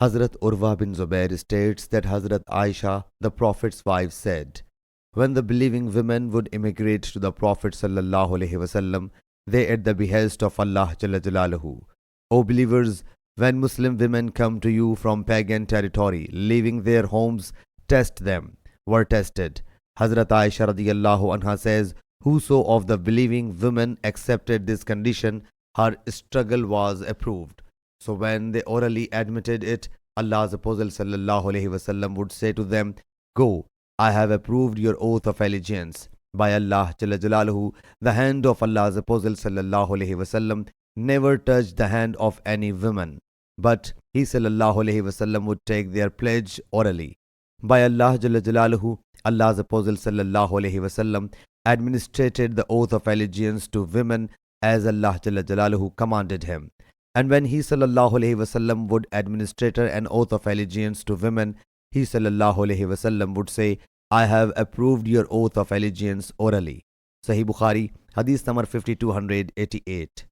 Hazrat Urwa bin Zubair states that Hazrat Aisha, the Prophet's wife, said, when the believing women would immigrate to the Prophet sallallahu alaihi wasallam, they at the behest of Allah Jalla Jalaluhu. O believers, when Muslim women come to you from pagan territory, leaving their homes, test them. Were tested. Hazrat Aisha radiyallahu anha says, whoso of the believing women accepted this condition, her struggle was approved. So when they orally admitted it, Allah's Apostle sallallahu alaihi wasallam would say to them, go, I have approved your oath of allegiance. By Allah Jalla Jalaluhu, the hand of Allah's Apostle sallallahu alaihi wasallam never touched the hand of any woman, but he sallallahu alaihi wasallam would take their pledge orally. By Allah Jalla Jalaluhu, Allah's Apostle sallallahu alaihi wasallam administrated the oath of allegiance to women as Allah Jalla Jalaluhu commanded him. And when he sallallahu alaihi wasallam would administer an oath of allegiance to women, he sallallahu alaihi wasallam would say, I have approved your oath of allegiance orally. Sahih Bukhari, Hadith number 5288.